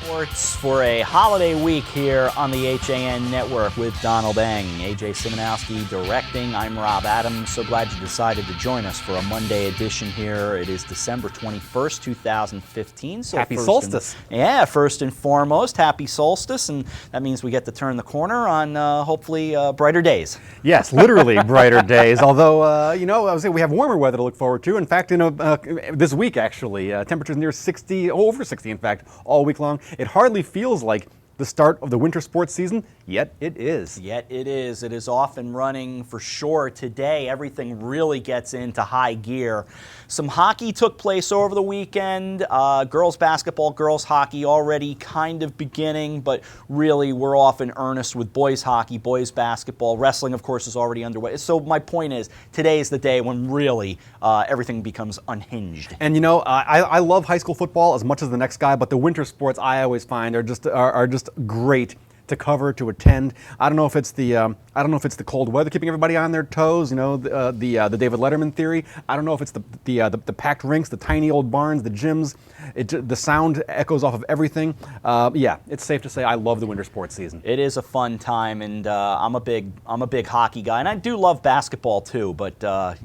Sports for a holiday week here on the HAN Network with Donald Eng. AJ Simonowski directing. I'm Rob Adams. So glad you decided to join us for a Monday edition here. It is December 21st, 2015. So happy solstice. First and foremost, happy solstice. And that means we get to turn the corner on hopefully brighter days. Yes, literally brighter days. Although, I would say we have warmer weather to look forward to. In fact, this week actually, temperatures near 60, over 60 in fact, all week long. It hardly feels like the start of the winter sports season, yet it is. Yet it is. It is off and running for sure. Today, everything really gets into high gear. Some hockey took place over the weekend. Girls basketball, girls hockey already kind of beginning, but really we're off in earnest with boys hockey, boys basketball. Wrestling, of course, is already underway. So my point is, today is the day when really everything becomes unhinged. And I love high school football as much as the next guy, but the winter sports I always find are just great to cover, to attend. I don't know if it's the cold weather keeping everybody on their toes. The David Letterman theory. I don't know if it's the packed rinks, the tiny old barns, the gyms. The sound echoes off of everything. It's safe to say I love the winter sports season. It is a fun time, and I'm a big hockey guy, and I do love basketball too. But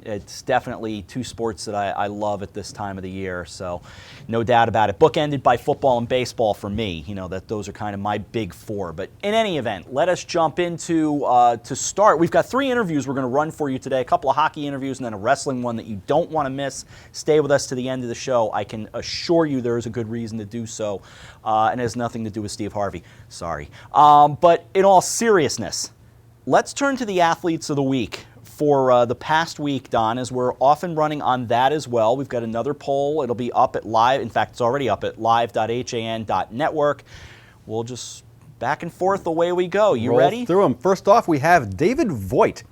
it's definitely two sports that I love at this time of the year. So, no doubt about it. Bookended by football and baseball for me. That those are kind of my big four. But in any event, let us jump into to start. We've got 3 interviews we're going to run for you today. A couple of hockey interviews and then a wrestling one that you don't want to miss. Stay with us to the end of the show. I can assure you there is a good reason to do so, and it has nothing to do with Steve Harvey. Sorry. But in all seriousness, let's turn to the athletes of the week. For the past week, Don, as we're off and running on that as well. We've got another poll. It'll be up at live. In fact, it's already up at live.han.network. We'll just back and forth, away we go. You ready? Roll through them. First off, we have David Voigt,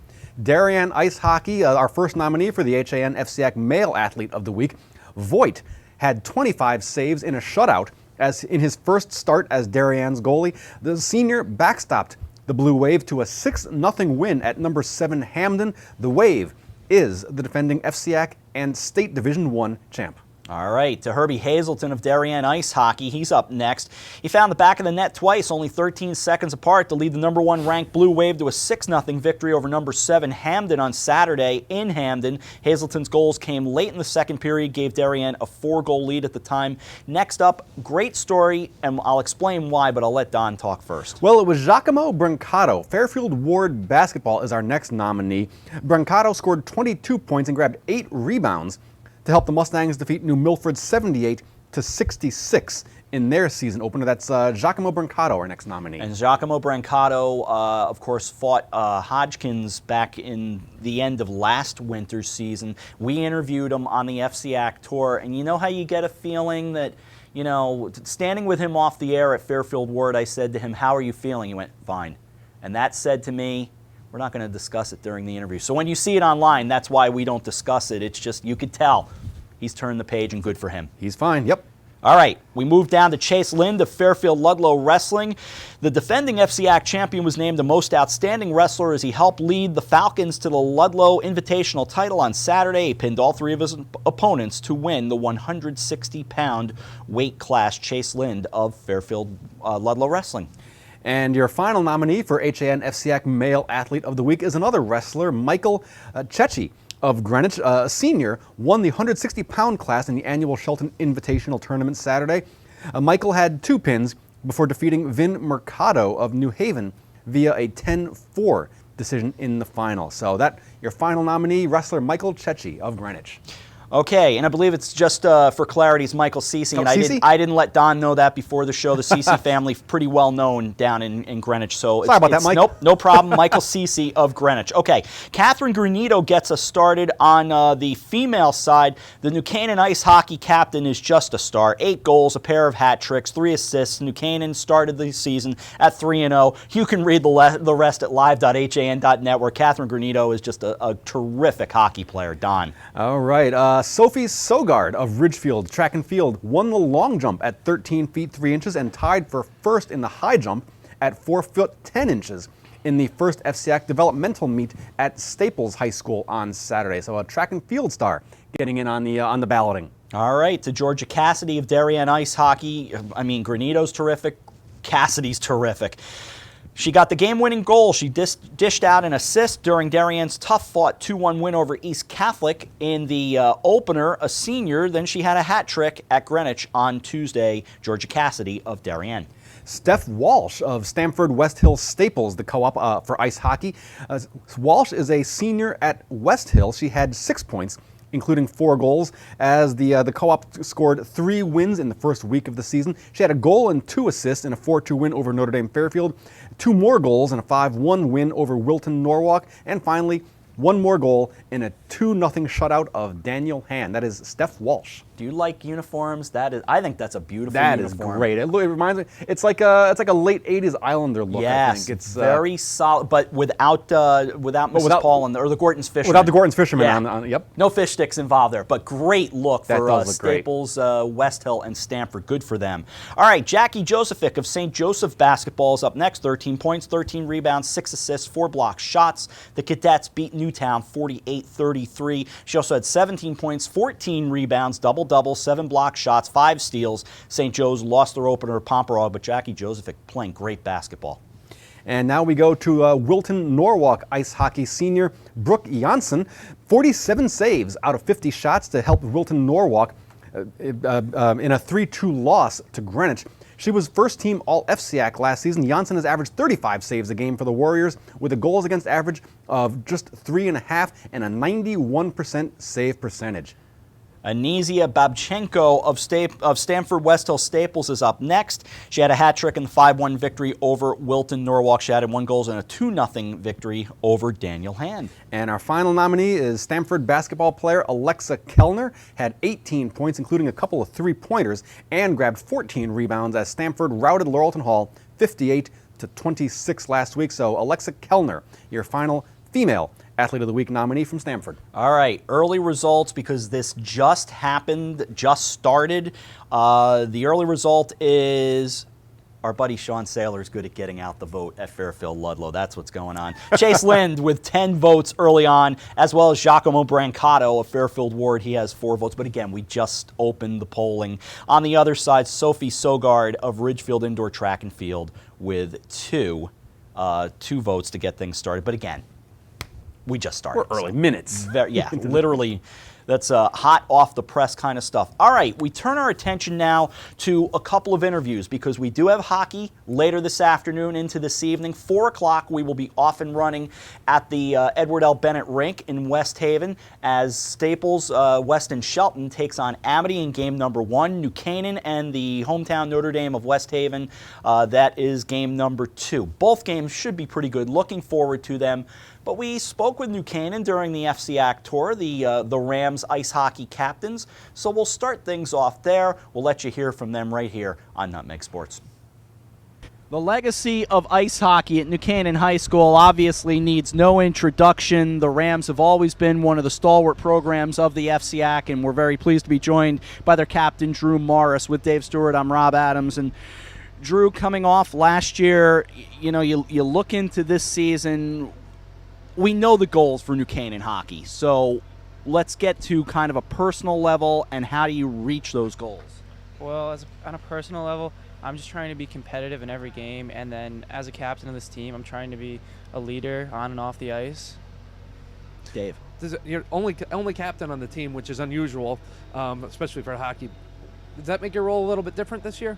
Darien Ice Hockey, our first nominee for the HAN FCAC Male Athlete of the Week. Voigt had 25 saves in a shutout as in his first start as Darien's goalie. The senior backstopped the Blue Wave to a 6-0 win at number 7 Hamden. The Wave is the defending FCAC and State Division I champ. All right, to Herbie Hazelton of Darien Ice Hockey, he's up next. He found the back of the net twice, only 13 seconds apart, to lead the number 1 ranked Blue Wave to a 6-0 victory over number 7 Hamden on Saturday in Hamden. Hazelton's goals came late in the second period, gave Darien a 4-goal lead at the time. Next up, great story, and I'll explain why, but I'll let Don talk first. Well, it was Giacomo Brancato. Fairfield Ward Basketball is our next nominee. Brancato scored 22 points and grabbed 8 rebounds to help the Mustangs defeat New Milford 78-66 in their season opener. That's Giacomo Brancato, our next nominee. And Giacomo Brancato, of course, fought Hodgkins back in the end of last winter's season. We interviewed him on the FCAC tour, and you know how you get a feeling that, standing with him off the air at Fairfield Ward, I said to him, "How are you feeling?" He went, "Fine." And that said to me, we're not going to discuss it during the interview. So when you see it online, that's why we don't discuss it. It's just, you could tell he's turned the page, and good for him. He's fine, yep. All right, we move down to Chase Lind of Fairfield Ludlow Wrestling. The defending FCAC champion was named the most outstanding wrestler as he helped lead the Falcons to the Ludlow Invitational title on Saturday. He pinned all 3 of his opponents to win the 160-pound weight class. Chase Lind of Fairfield Ludlow Wrestling. And your final nominee for HAN FCAC Male Athlete of the Week is another wrestler, Michael Cecchi of Greenwich. A senior, won the 160-pound class in the annual Shelton Invitational Tournament Saturday. Michael had 2 pins before defeating Vin Mercado of New Haven via a 10-4 decision in the final. So that, your final nominee, wrestler Michael Cecchi of Greenwich. Okay, and I believe it's just for clarity's Michael Cece, and I didn't let Don know that before the show. The Cece family pretty well known down in Greenwich, so sorry about that, Mike. Nope, no problem. Michael Cece of Greenwich. Okay, Catherine Granito gets us started on the female side. The New Canaan ice hockey captain is just a star. 8 goals, a pair of hat tricks, 3 assists. New Canaan started the season at 3-0. You can read the rest at live.han.net, where Catherine Granito is just a terrific hockey player. Don. All right. Sophie Sogard of Ridgefield Track and Field won the long jump at 13 feet 3 inches and tied for first in the high jump at 4 foot 10 inches in the first FCAC developmental meet at Staples High School on Saturday. So a track and field star getting in on the balloting. All right, to Georgia Cassidy of Darien Ice Hockey. I mean, Granito's terrific. Cassidy's terrific. She got the game-winning goal. She dished out an assist during Darien's tough-fought 2-1 win over East Catholic in the opener, a senior. Then she had a hat trick at Greenwich on Tuesday. Georgia Cassidy of Darien. Steph Walsh of Stamford West Hill Staples, the co-op for ice hockey. Walsh is a senior at West Hill. She had 6 points, including 4 goals, as the co-op scored 3 wins in the first week of the season. She had a goal and 2 assists in a 4-2 win over Notre Dame Fairfield, 2 more goals in a 5-1 win over Wilton Norwalk, and finally, 1 more goal in a 2-0 shutout of Daniel Han. That is Steph Walsh. Do you like uniforms? I think that's a beautiful uniform. That is great. It reminds me. It's like a late '80s Islander look. Yes, I think it's very solid, but without Mrs. Paul or the Gorton's fisherman. Without the Gorton's fisherman Yeah. Yep. No fish sticks involved there, but great look That for does look great. Staples, West Hill, and Stamford. Good for them. All right, Jackie Josephic of St. Joseph Basketball is up next. 13 points, 13 rebounds, 6 assists, 4 block shots. The Cadets beat Newtown 48-33. She also had 17 points, 14 rebounds, double-double, 7 block shots, 5 steals. St. Joe's lost their opener to Pomperog, but Jackie Josephic playing great basketball. And now we go to Wilton Norwalk ice hockey senior Brooke Janssen. 47 saves out of 50 shots to help Wilton Norwalk in a 3-2 loss to Greenwich. She was first team All-FCAC last season. Janssen has averaged 35 saves a game for the Warriors with a goals against average of just 3.5 and a 91% save percentage. Anisia Babchenko of Stamford West Hill Staples is up next. She had a hat trick in the 5-1 victory over Wilton Norwalk. She added 1 goal and a 2-0 victory over Daniel Han. And our final nominee is Stamford basketball player Alexa Kellner. Had 18 points, including a couple of 3-pointers, and grabbed 14 rebounds as Stamford routed Laurelton Hall 58-26 last week. So Alexa Kellner, your final female Athlete of the Week nominee from Stamford. All right, early results because this just happened, just started. The early result is our buddy Sean Saylor is good at getting out the vote at Fairfield Ludlow. That's what's going on. Chase Lind with 10 votes early on, as well as Giacomo Brancato of Fairfield Ward. He has 4 votes. But again, we just opened the polling. On the other side, Sophie Sogard of Ridgefield Indoor Track and Field with 2 votes to get things started. But again, we just started. We're early minutes. Yeah, literally. That's hot off the press kind of stuff. All right, we turn our attention now to a couple of interviews because we do have hockey later this afternoon into this evening. 4 o'clock, we will be off and running at the Edward L. Bennett Rink in West Haven as Staples Weston Shelton takes on Amity in game number 1. New Canaan and the hometown Notre Dame of West Haven, that is game number 2. Both games should be pretty good. Looking forward to them. But we spoke with New Canaan during the FCAC tour, the Rams ice hockey captains. So we'll start things off there. We'll let you hear from them right here on Nutmeg Sports. The legacy of ice hockey at New Canaan High School obviously needs no introduction. The Rams have always been one of the stalwart programs of the FCAC, and we're very pleased to be joined by their captain, Drew Morris. With Dave Stewart, I'm Rob Adams. And Drew, coming off last year, you look into this season. We know the goals for New Canaan hockey, so let's get to kind of a personal level and how do you reach those goals? Well, on a personal level, I'm just trying to be competitive in every game, and then as a captain of this team, I'm trying to be a leader on and off the ice. Dave? You're only captain on the team, which is unusual, especially for hockey. Does that make your role a little bit different this year?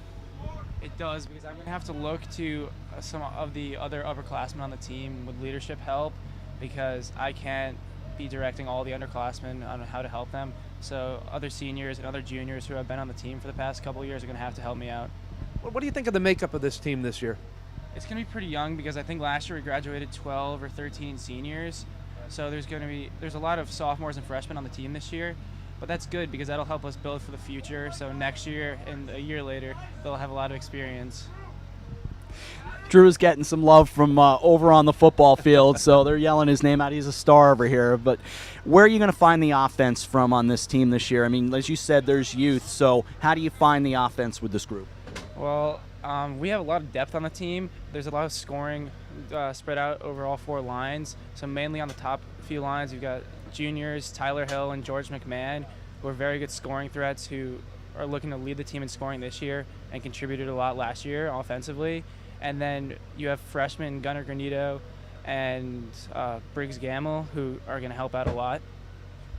It does, because I'm going to have to look to some of the other upperclassmen on the team with leadership help, because I can't be directing all the underclassmen on how to help them. So other seniors and other juniors who have been on the team for the past couple of years are going to have to help me out. What do you think of the makeup of this team this year? It's going to be pretty young because I think last year we graduated 12 or 13 seniors. So there's a lot of sophomores and freshmen on the team this year. But that's good because that'll help us build for the future. So next year and a year later, they'll have a lot of experience. Drew's getting some love from over on the football field, so they're yelling his name out. He's a star over here. But where are you going to find the offense from on this team this year? I mean, as you said, there's youth, so how do you find the offense with this group? Well, we have a lot of depth on the team. There's a lot of scoring spread out over all 4 lines. So mainly on the top few lines, you've got juniors, Tyler Hill and George McMahon, who are very good scoring threats, who are looking to lead the team in scoring this year and contributed a lot last year offensively. And then you have freshmen Gunnar Granito and Briggs Gamble, who are going to help out a lot.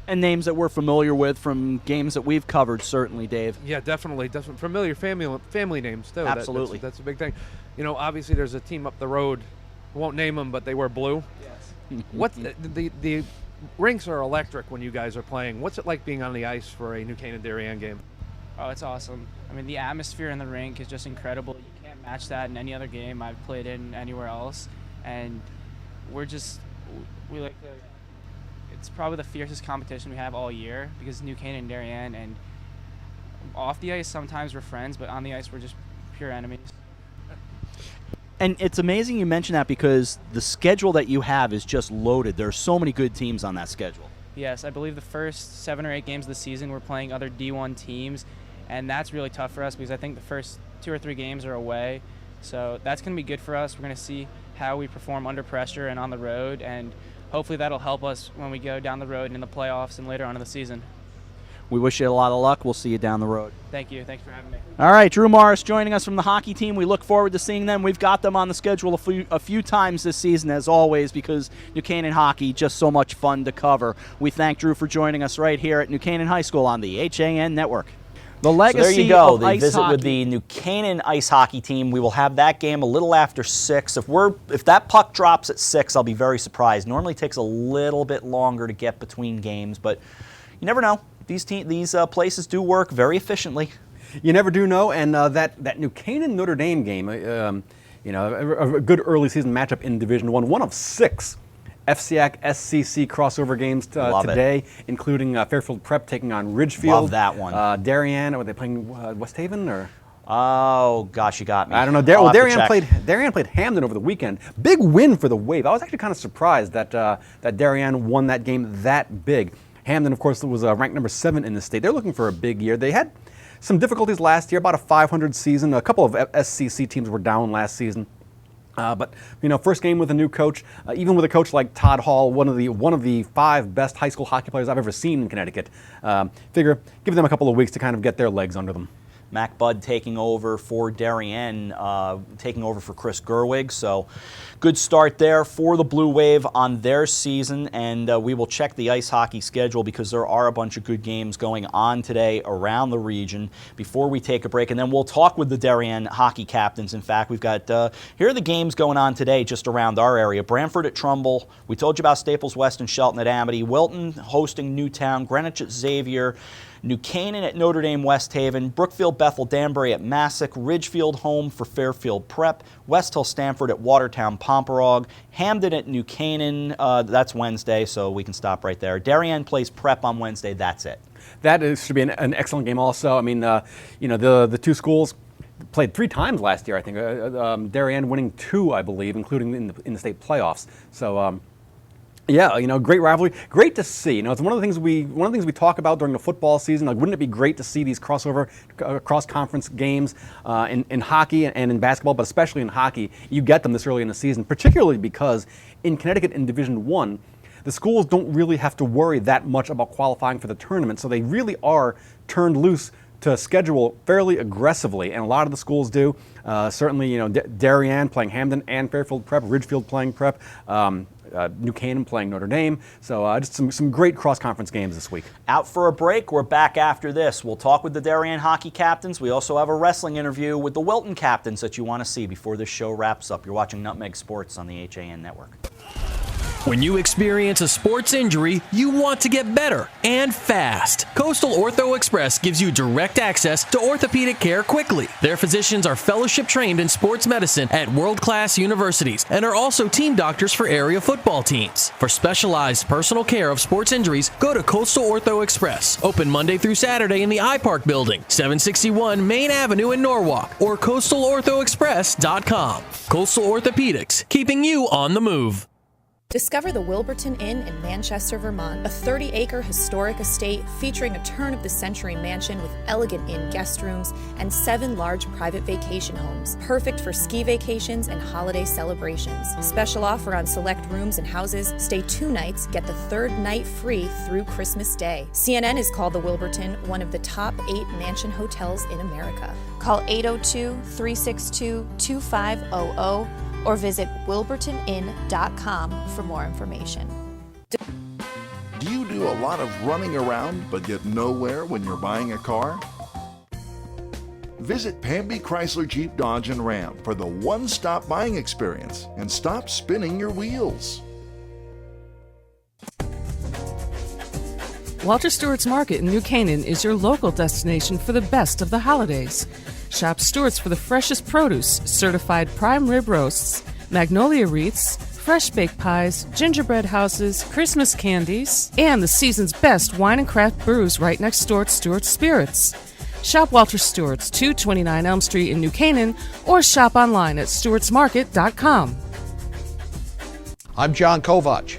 And names that we're familiar with from games that we've covered, certainly, Dave. Yeah, definitely. Familiar family names, too. Absolutely. That's a big thing. You know, obviously there's a team up the road. I won't name them, but they wear blue. Yes. What the rinks are electric when you guys are playing. What's it like being on the ice for a New Canaan Darien game? Oh, it's awesome. I mean, the atmosphere in the rink is just incredible. You can't match that in any other game I've played in anywhere else. And we like to, it's probably the fiercest competition we have all year, because New Canaan and Darien, and off the ice sometimes we're friends, but on the ice we're just pure enemies. And it's amazing you mention that, because the schedule that you have is just loaded. There are so many good teams on that schedule. Yes, I believe the first 7 or 8 games of the season we're playing other D1 teams, and that's really tough for us because I think the first 2 or 3 games are away. So that's going to be good for us. We're going to see how we perform under pressure and on the road, and hopefully that'll help us when we go down the road and in the playoffs and later on in the season. We wish you a lot of luck. We'll see you down the road. Thank you. Thanks for having me. All right, Drew Morris joining us from the hockey team. We look forward to seeing them. We've got them on the schedule a few times this season, as always, because New Canaan hockey, just so much fun to cover. We thank Drew for joining us right here at New Canaan High School on the HAN Network. The legacy So there you go. of The ice visit hockey. with the New Canaan ice hockey team. We will have that game a little after 6. If that puck drops at 6, I'll be very surprised. Normally takes a little bit longer to get between games, but you never know. These places do work very efficiently. You never do know, and that New Canaan Notre Dame game, a good early season matchup in Division one of 6 FCAC SCC crossover games today, including Fairfield Prep taking on Ridgefield. Love that one. Darien, are they playing West Haven or? Oh gosh, you got me. I don't know. Darien played Hamden over the weekend. Big win for the Wave. I was actually kind of surprised that Darien won that game that big. Hamden, of course, was ranked number 7 in the state. They're looking for a big year. They had some difficulties last year, about a 500 season. A couple of SCC teams were down last season. But first game with a new coach, even with a coach like Todd Hall, one of the 5 best high school hockey players I've ever seen in Connecticut. Figure give them a couple of weeks to kind of get their legs under them. Mac Budd taking over for Darien, taking over for Chris Gerwig. So good start there for the Blue Wave on their season. And we will check the ice hockey schedule because there are a bunch of good games going on today around the region before we take a break. And then we'll talk with the Darien hockey captains. In fact, we've got, here are the games going on today just around our area. Branford at Trumbull. We told you about Staples West and Shelton at Amity. Wilton hosting Newtown. Greenwich at Xavier. New Canaan at Notre Dame West Haven, Brookfield Bethel Danbury at Massac, Ridgefield home for Fairfield Prep, West Hill Stanford at Watertown Pomperog, Hamden at New Canaan, that's Wednesday, so we can stop right there. Darien plays Prep on Wednesday, that's it. Should be an excellent game also. I mean, the two schools played 3 times last year, I think. Darien winning 2, I believe, including in the state playoffs. So, yeah, great rivalry. Great to see. It's one of the things we talk about during the football season. Like, wouldn't it be great to see these cross-conference games in hockey and in basketball, but especially in hockey? You get them this early in the season, particularly because in Connecticut in Division I, the schools don't really have to worry that much about qualifying for the tournament, so they really are turned loose to schedule fairly aggressively, and a lot of the schools do. Certainly, Darien playing Hamden and Fairfield Prep, Ridgefield playing Prep. New Canaan playing Notre Dame. So just some great cross-conference games this week. Out for a break. We're back after this. We'll talk with the Darien hockey captains. We also have a wrestling interview with the Wilton captains that you want to see before this show wraps up. You're watching Nutmeg Sports on the HAN Network. When you experience a sports injury, you want to get better and fast. Coastal Ortho Express gives you direct access to orthopedic care quickly. Their physicians are fellowship trained in sports medicine at world-class universities and are also team doctors for area football teams. For specialized personal care of sports injuries, go to Coastal Ortho Express. Open Monday through Saturday in the iPark building, 761 Main Avenue in Norwalk, or coastalorthoexpress.com. Coastal Orthopedics, keeping you on the move. Discover the Wilton Inn in Manchester, Vermont, a 30-acre historic estate featuring a turn-of-the-century mansion with elegant inn guest rooms and 7 large private vacation homes, perfect for ski vacations and holiday celebrations. Special offer on select rooms and houses. Stay 2 nights, get the 3rd night free through Christmas Day. CNN has called the Wilton one of the top 8 mansion hotels in America. Call 802-362-2500 or visit wilburtoninn.com for more information. Do you do a lot of running around but get nowhere when you're buying a car? Visit Pamby Chrysler Jeep Dodge and Ram for the one-stop buying experience and stop spinning your wheels. Walter Stewart's Market in New Canaan is your local destination for the best of the holidays. Shop Stewart's for the freshest produce, certified prime rib roasts, magnolia wreaths, fresh baked pies, gingerbread houses, Christmas candies, and the season's best wine and craft brews right next door at Stewart's Spirits. Shop Walter Stewart's, 229 Elm Street in New Canaan, or shop online at stewartsmarket.com. I'm John Kovach.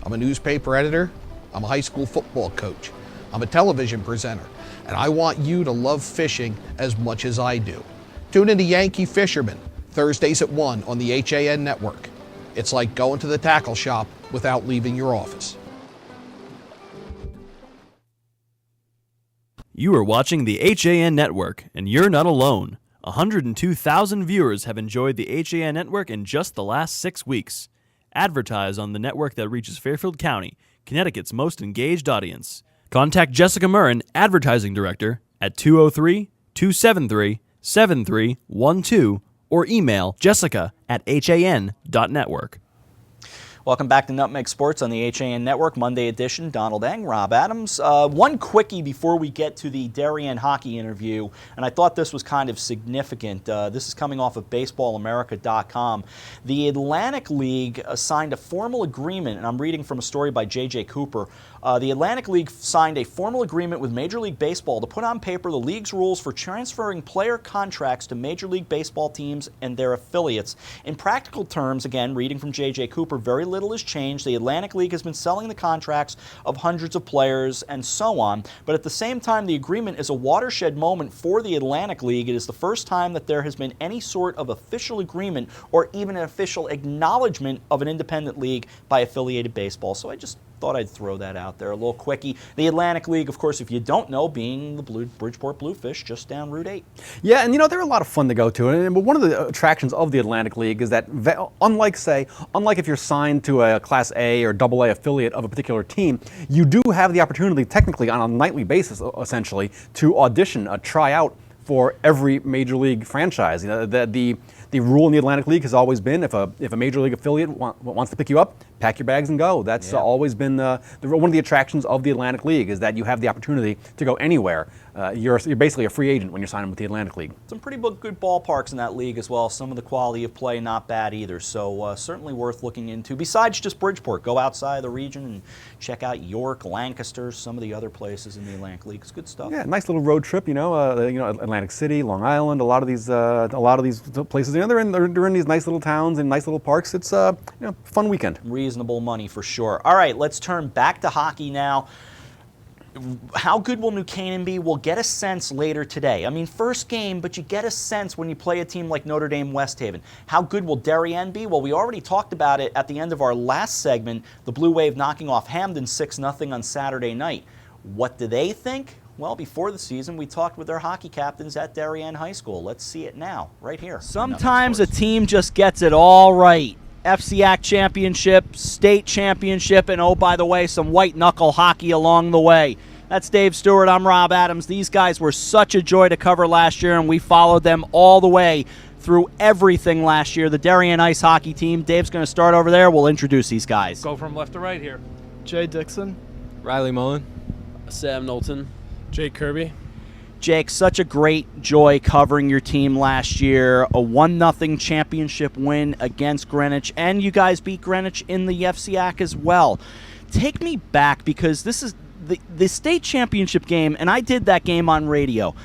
I'm a newspaper editor. I'm a high school football coach. I'm a television presenter. And I want you to love fishing as much as I do. Tune into Yankee Fisherman, Thursdays at 1 on the HAN Network. It's like going to the tackle shop without leaving your office. You are watching the HAN Network, and you're not alone. 102,000 viewers have enjoyed the HAN Network in just the last 6 weeks. Advertise on the network that reaches Fairfield County, Connecticut's most engaged audience. Contact Jessica Murrin, Advertising Director, at 203-273-7312 or email jessica@han.network. Welcome back to Nutmeg Sports on the HAN Network, Monday edition. Donald Eng, Rob Adams. One quickie before we get to the Darien hockey interview, and I thought this was kind of significant. This is coming off of baseballamerica.com. The Atlantic League signed a formal agreement, and I'm reading from a story by J.J. Cooper. The Atlantic League signed a formal agreement with Major League Baseball to put on paper the league's rules for transferring player contracts to Major League Baseball teams and their affiliates. In practical terms, again, reading from J.J. Cooper, very little has changed. The Atlantic League has been selling the contracts of hundreds of players and so on, but at the same time, the agreement is a watershed moment for the Atlantic League. It is the first time that there has been any sort of official agreement or even an official acknowledgement of an independent league by affiliated baseball. So I just thought I'd throw that out there, a little quickie. The Atlantic League, of course, if you don't know, being the Bridgeport Bluefish just down Route 8. Yeah, and they're a lot of fun to go to. But one of the attractions of the Atlantic League is that, unlike if you're signed to a Class A or AA affiliate of a particular team, you do have the opportunity, technically on a nightly basis, essentially, to audition, try out for every major league franchise. The rule in the Atlantic League has always been if a major league affiliate wants to pick you up, pack your bags and go. That's always been one of the attractions of the Atlantic League, is that you have the opportunity to go anywhere. You're basically a free agent when you're signing with the Atlantic League. Some pretty good ballparks in that league as well. Some of the quality of play not bad either. So certainly worth looking into. Besides just Bridgeport, go outside the region and check out York, Lancaster, some of the other places in the Atlantic League. It's good stuff. Yeah, nice little road trip. Atlantic City, Long Island, a lot of these places. They're in these nice little towns and nice little parks. It's fun weekend. Reasonable money for sure. All right, let's turn back to hockey now. How good will New Canaan be? We'll get a sense later today. I mean, first game, but you get a sense when you play a team like Notre Dame West Haven. How good will Darien be? Well, we already talked about it at the end of our last segment, the Blue Wave knocking off Hamden 6-0 on Saturday night. What do they think? Well, before the season, we talked with their hockey captains at Darien High School. Let's see it now, right here. Sometimes a team just gets it all right. FCAC championship, state championship, and oh, by the way, some white-knuckle hockey along the way. That's Dave Stewart. I'm Rob Adams. These guys were such a joy to cover last year, and we followed them all the way through everything last year. The Darien Ice Hockey team. Dave's going to start over there. We'll introduce these guys. Go from left to right here. Jay Dixon. Riley Mullen. Sam Knowlton. Jake Kirby. Jake, such a great joy covering your team last year. A 1-0 championship win against Greenwich, and you guys beat Greenwich in the FCAC as well. Take me back, because this is the state championship game, and I did that game on radio.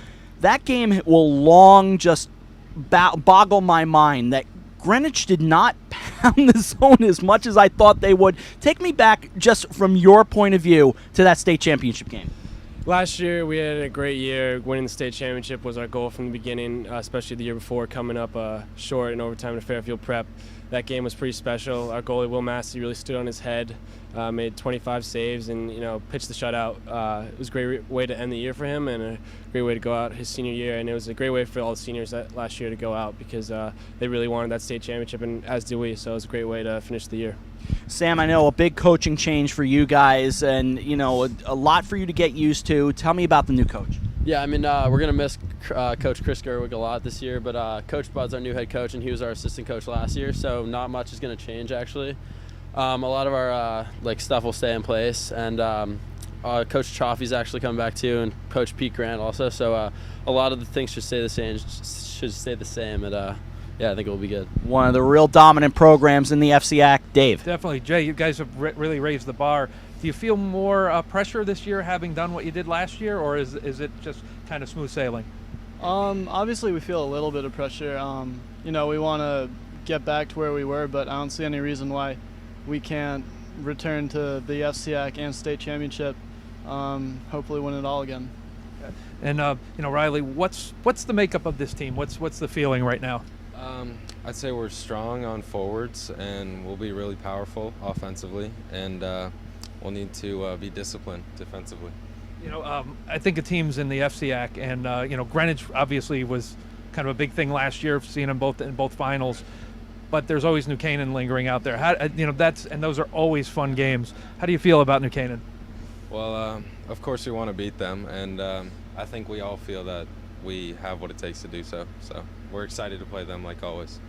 That game will long just boggle my mind that Greenwich did not pound the zone as much as I thought they would. Take me back, just from your point of view, to that state championship game. Last year, we had a great year. Winning the state championship was our goal from the beginning, especially the year before, coming up short in overtime to Fairfield Prep. That game was pretty special. Our goalie, Will Massey, really stood on his head, made 25 saves, and pitched the shutout. It was a great way to end the year for him, and a great way to go out his senior year. And it was a great way for all the seniors last year to go out, because they really wanted that state championship, and as do we. So it was a great way to finish the year. Sam, I know a big coaching change for you guys, and a lot for you to get used to. Tell me about the new coach. Yeah, I mean, we're going to miss Coach Chris Gerwig a lot this year, but Coach Bud's our new head coach, and he was our assistant coach last year, so not much is going to change, actually. A lot of our stuff will stay in place, and Coach Chaffee's actually coming back too, and Coach Pete Grant also, so a lot of the things should stay the same, and yeah, I think it will be good. One of the real dominant programs in the FCAC. Dave. Definitely. Jay, you guys have really raised the bar. Do you feel more pressure this year having done what you did last year, or is it just kind of smooth sailing? Obviously, we feel a little bit of pressure. We want to get back to where we were, but I don't see any reason why we can't return to the FCAC and state championship, hopefully win it all again. And, Riley, what's the makeup of this team? What's the feeling right now? I'd say we're strong on forwards, and we'll be really powerful offensively, and we'll need to be disciplined defensively. I think of teams in the FCAC, and Greenwich obviously was kind of a big thing last year, seeing them in both finals. But there's always New Canaan lingering out there. And those are always fun games. How do you feel about New Canaan? Well, of course we want to beat them, and I think we all feel that we have what it takes to do so. So we're excited to play them like always.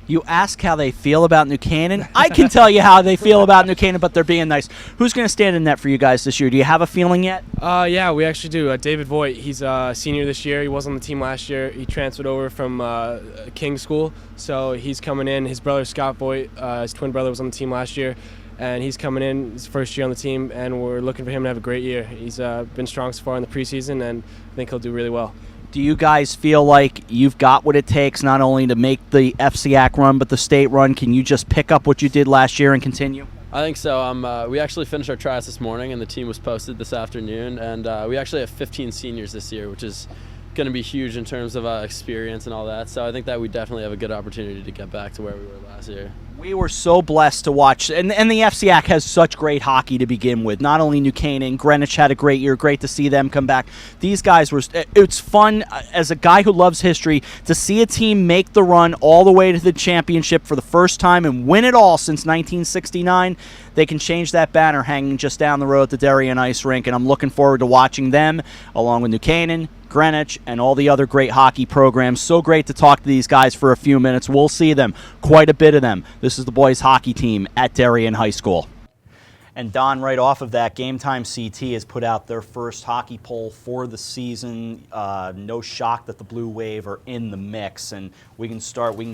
You ask how they feel about New Canaan. I can tell you how they feel about New Canaan, but they're being nice. Who's going to stand in net for you guys this year? Do you have a feeling yet? Yeah, we actually do. David Voigt, he's a senior this year. He was on the team last year. He transferred over from King School, so he's coming in. His brother, Scott Voigt, his twin brother, was on the team last year, and he's coming in his first year on the team, and we're looking for him to have a great year. He's been strong so far in the preseason, and I think he'll do really well. Do you guys feel like you've got what it takes not only to make the FCAC run but the state run? Can you just pick up what you did last year and continue? I think so. We actually finished our tryouts this morning, and the team was posted this afternoon, and we actually have 15 seniors this year, which is going to be huge in terms of experience and all that. So I think that we definitely have a good opportunity to get back to where we were last year. We were so blessed to watch, and the FCAC has such great hockey to begin with. Not only New Canaan, Greenwich had a great year. Great to see them come back. These guys were. It's fun as a guy who loves history to see a team make the run all the way to the championship for the first time and win it all since 1969. They can change that banner hanging just down the road at the Darien Ice Rink, and I'm looking forward to watching them along with New Canaan, Greenwich, and all the other great hockey programs. So great to talk to these guys for a few minutes. We'll see them, quite a bit of them. This is the boys hockey team at Darien High School. And Don, right off of that, Game Time CT has put out their first hockey poll for the season. No shock that the Blue Wave are in the mix, and we can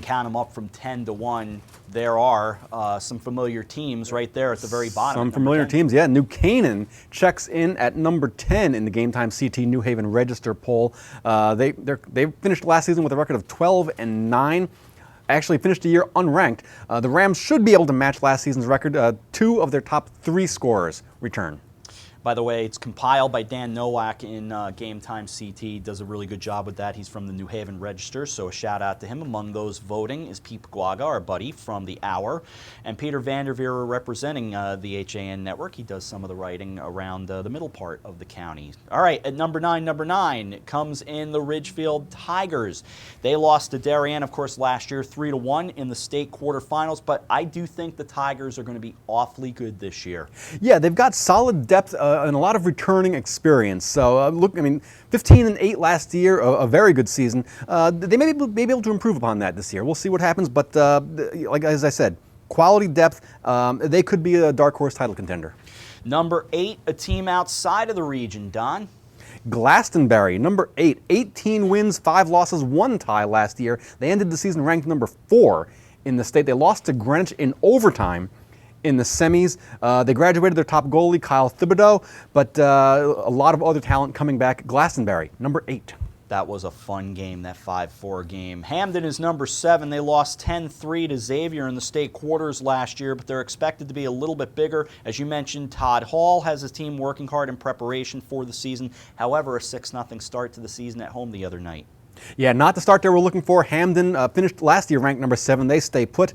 count them up from 10 to 1. There are some familiar teams right there at the very bottom. Some familiar teams, yeah. New Canaan checks in at number 10 in the Game Time CT New Haven Register poll. They finished last season with a record of 12-9. Actually finished the year unranked. The Rams should be able to match last season's record. 2 of their top 3 scorers return. By the way, it's compiled by Dan Nowak in Game Time CT. Does a really good job with that. He's from the New Haven Register, so a shout out to him. Among those voting is Pete Guaga, our buddy from the Hour, and Peter Vanderveer representing the HAN Network. He does some of the writing around the middle part of the county. All right, at number 9 comes in the Ridgefield Tigers. They lost to Darien, of course, last year 3-1 in the state quarterfinals, but I do think the Tigers are going to be awfully good this year. Yeah, they've got solid depth and a lot of returning experience. So, 15-8 last year, a very good season. They may be able to improve upon that this year. We'll see what happens, but as I said, quality depth, they could be a dark horse title contender. Number 8, a team outside of the region, Don. Glastonbury, number 8, 18 wins, 5 losses, 1 tie last year. They ended the season ranked number 4 in the state. They lost to Greenwich in overtime in the semis. They graduated their top goalie, Kyle Thibodeau, but a lot of other talent coming back. Glastonbury, number 8. That was a fun game, that 5-4 game. Hamden is number 7. They lost 10-3 to Xavier in the state quarters last year, but they're expected to be a little bit bigger. As you mentioned, Todd Hall has his team working hard in preparation for the season. However, a 6-0 start to the season at home the other night. Yeah, not the start they were looking for. Hamden finished last year ranked number 7. They stay put.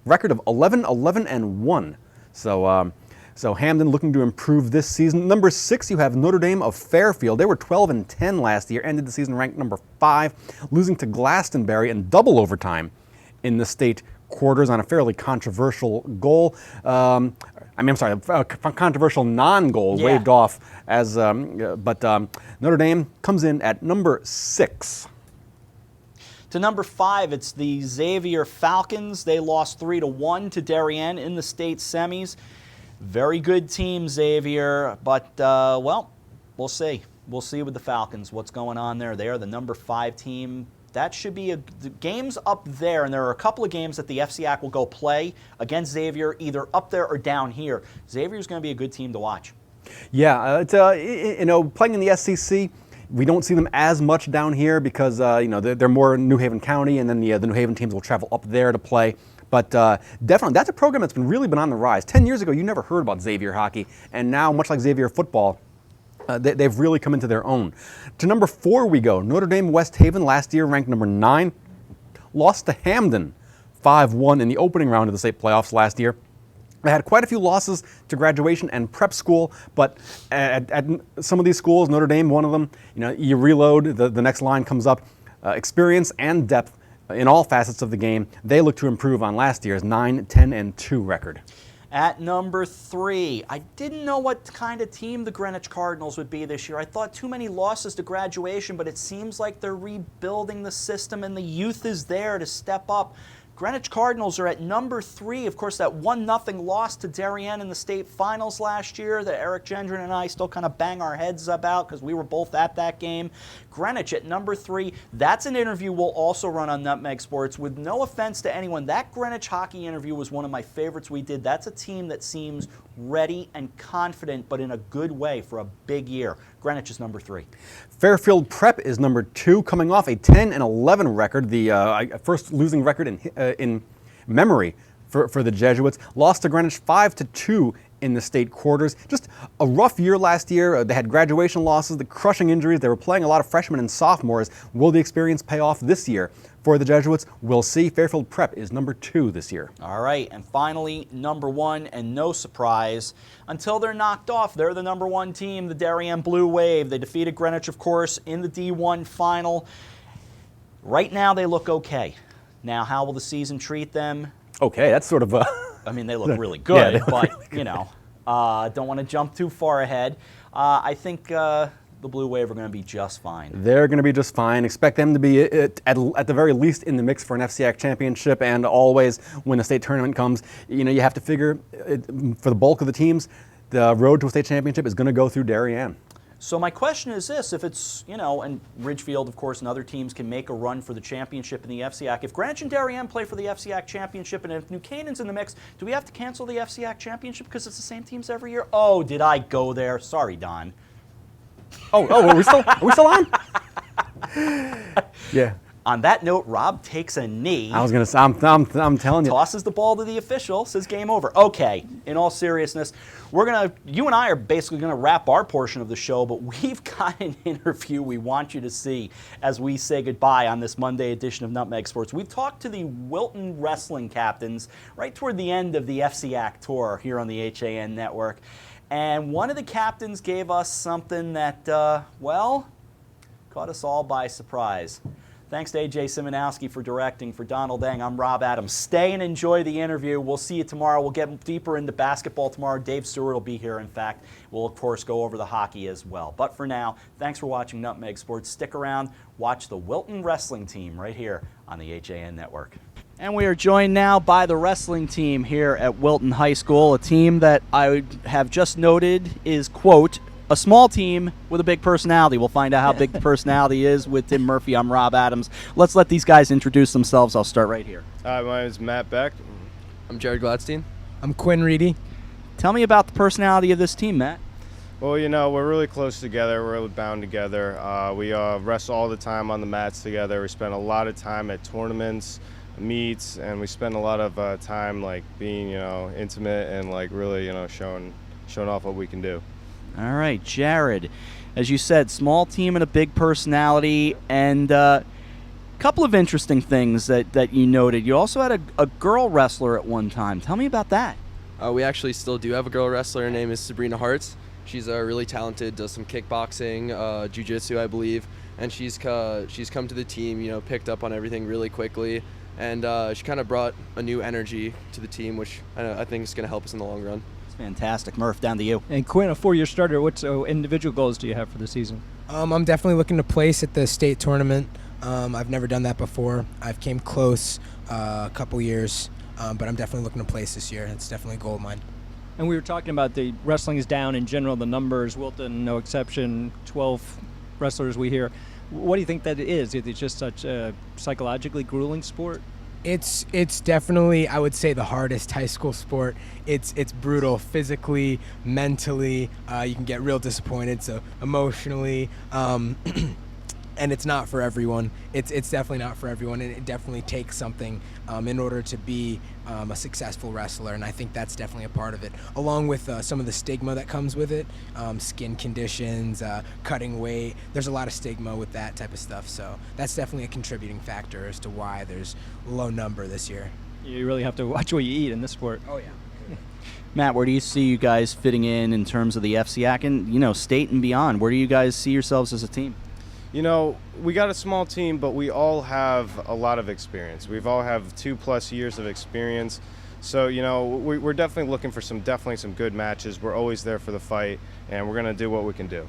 Record of 11-11-1. So Hamden looking to improve this season. Number 6, you have Notre Dame of Fairfield. They were 12-10 last year, ended the season ranked number 5, losing to Glastonbury in double overtime in the state quarters on a fairly controversial goal. A controversial non-goal waved off as, but Notre Dame comes in at number 6. To number 5, it's the Xavier Falcons. They lost 3-1 to Darien in the state semis. Very good team, Xavier, but, well, we'll see. We'll see with the Falcons what's going on there. They are the number 5 team. That should be the games up there, and there are a couple of games that the FCAC will go play against Xavier, either up there or down here. Xavier's going to be a good team to watch. Yeah, playing in the SEC, we don't see them as much down here because, they're more in New Haven County, and then the New Haven teams will travel up there to play. But definitely, that's a program that's really been on the rise. 10 years ago, you never heard about Xavier hockey, and now, much like Xavier football, they've really come into their own. To number 4 we go. Notre Dame West Haven, last year ranked number 9, lost to Hamden 5-1 in the opening round of the state playoffs last year. They had quite a few losses to graduation and prep school, but at some of these schools, Notre Dame, one of them, you reload, the next line comes up, experience and depth in all facets of the game. They look to improve on last year's 9-10-2 record. At number 3, I didn't know what kind of team the Greenwich Cardinals would be this year. I thought too many losses to graduation, but it seems like they're rebuilding the system and the youth is there to step up. Greenwich Cardinals are at number 3. Of course, that 1-0 loss to Darien in the state finals last year that Eric Gendron and I still kind of bang our heads about because we were both at that game. Greenwich at number 3. That's an interview we'll also run on Nutmeg Sports. With no offense to anyone, that Greenwich hockey interview was one of my favorites we did. That's a team that seems ready and confident, but in a good way for a big year. Greenwich is number 3. Fairfield Prep is number 2, coming off a 10-11 record, the first losing record in memory for the Jesuits. Lost to Greenwich 5-2 in the state quarters. Just a rough year last year. They had graduation losses, the crushing injuries. They were playing a lot of freshmen and sophomores. Will the experience pay off this year for the Jesuits? We'll see. Fairfield Prep is number 2 this year. All right, and finally, number 1, and no surprise, until they're knocked off, they're the number 1 team, the Darien Blue Wave. They defeated Greenwich, of course, in the D1 final. Right now, they look okay. Now, how will the season treat them? Okay, that's sort of a... I mean, they look really good, yeah, but, really good. Don't want to jump too far ahead. I think the Blue Wave are going to be just fine. They're going to be just fine. Expect them to be, at the very least, in the mix for an FCAC championship, and always, when the state tournament comes, you have to figure, for the bulk of the teams, the road to a state championship is going to go through Darien. So my question is this, if it's, and Ridgefield, of course, and other teams can make a run for the championship in the FCAC. If Greenwich and Darien play for the FCAC championship, and if New Canaan's in the mix, do we have to cancel the FCAC championship because it's the same teams every year? Oh, did I go there? Sorry, Don. Oh, are we still on? Yeah. On that note, Rob takes a knee. I was going to say, I'm telling you. Tosses the ball to the official, says game over. Okay, in all seriousness, you and I are basically going to wrap our portion of the show, but we've got an interview we want you to see as we say goodbye on this Monday edition of Nutmeg Sports. We've talked to the Wilton wrestling captains right toward the end of the FCAC tour here on the HAN Network. And one of the captains gave us something that, caught us all by surprise. Thanks to A.J. Simonowski for directing. For Donald Eng, I'm Rob Adams. Stay and enjoy the interview. We'll see you tomorrow. We'll get deeper into basketball tomorrow. Dave Stewart will be here, in fact. We'll, of course, go over the hockey as well. But for now, thanks for watching Nutmeg Sports. Stick around. Watch the Wilton wrestling team right here on the HAN Network. And we are joined now by the wrestling team here at Wilton High School, a team that I have just noted is, quote, a small team with a big personality. We'll find out how big the personality is with Tim Murphy. I'm Rob Adams. Let's let these guys introduce themselves. I'll start right here. Hi, my name is Matt Beck. I'm Jared Gladstein. I'm Quinn Reedy. Tell me about the personality of this team, Matt. Well, you know, we're really close together. We're really bound together. We wrestle all the time on the mats together. We spend a lot of time at tournaments, meets, and we spend a lot of time like being, you know, intimate and like really, you know, showing off what we can do. All right, Jared, as you said, small team and a big personality, and couple of interesting things that you noted. You also had a girl wrestler at one time. Tell me about that. We actually still do have a girl wrestler. Her name is Sabrina Hartz. She's really talented, does some kickboxing, jiu-jitsu, I believe, and she's come to the team, you know, picked up on everything really quickly, and she kind of brought a new energy to the team, which I think is going to help us in the long run. It's fantastic. Murph, down to you. And Quinn, a 4-year starter, what individual goals do you have for the season? I'm definitely looking to place at the state tournament. I've never done that before. I've came close a couple years, but I'm definitely looking to place this year. It's definitely a goal of mine. And we were talking about the wrestling is down in general, the numbers, Wilton, no exception, 12 wrestlers we hear. What do you think that is? Is it just such a psychologically grueling sport? It's definitely, I would say, the hardest high school sport. It's brutal physically, mentally. You can get real disappointed, so emotionally. And it's not for everyone. It's definitely not for everyone, and it definitely takes something in order to be a successful wrestler, and I think that's definitely a part of it, along with some of the stigma that comes with it, skin conditions, cutting weight. There's a lot of stigma with that type of stuff, so that's definitely a contributing factor as to why there's a low number this year. You really have to watch what you eat in this sport. Oh, yeah. Matt, where do you see you guys fitting in terms of the FCAC and, you know, state and beyond? Where do you guys see yourselves as a team? You know, we got a small team, but we all have a lot of experience. We've all have 2+ years of experience. So, you know, we're definitely looking for some good matches. We're always there for the fight, and we're going to do what we can do.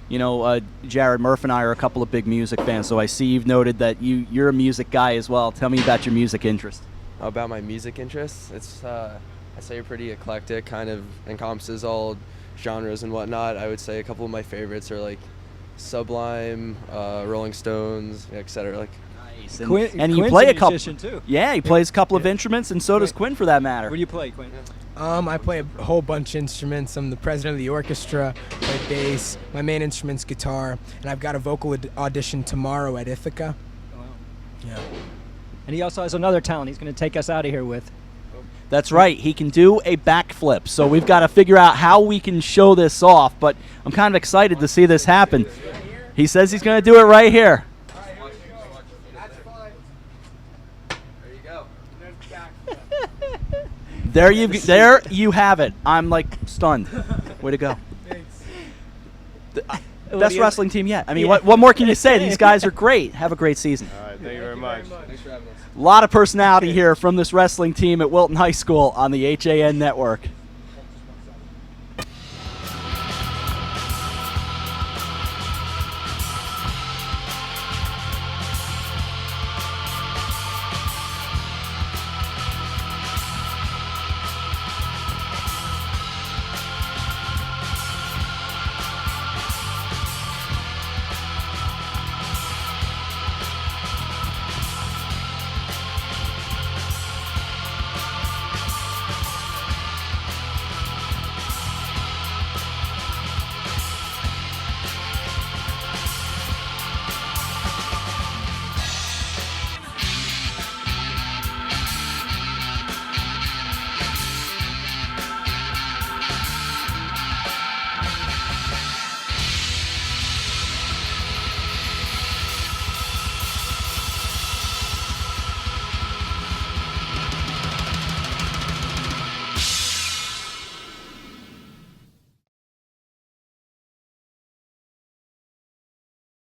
You know, Jared, Murph and I are a couple of big music fans, so I see you've noted that you're a music guy as well. Tell me about your music interest. About my music interests, it's I say you're pretty eclectic, kind of encompasses all genres and whatnot. I would say a couple of my favorites are like Sublime, Rolling Stones, etc. Like, nice. And you play a couple. Too. Yeah, he plays a couple of instruments, and so does Quinn, for that matter. What do you play, Quinn? I play a whole bunch of instruments. I'm the president of the orchestra. I play bass. My main instrument's guitar, and I've got a vocal audition tomorrow at Ithaca. Oh, wow. Yeah. And he also has another talent he's going to take us out of here with. That's right. He can do a backflip. So we've got to figure out how we can show this off. But I'm kind of excited to see this happen. He says he's going to do it right here. There you have it. I'm like stunned. Way to go. Best wrestling team yet. I mean, what more can you say? These guys are great. Have a great season. All right, thank you very much. Thanks for having us. A lot of personality here from this wrestling team at Wilton High School on the HAN Network.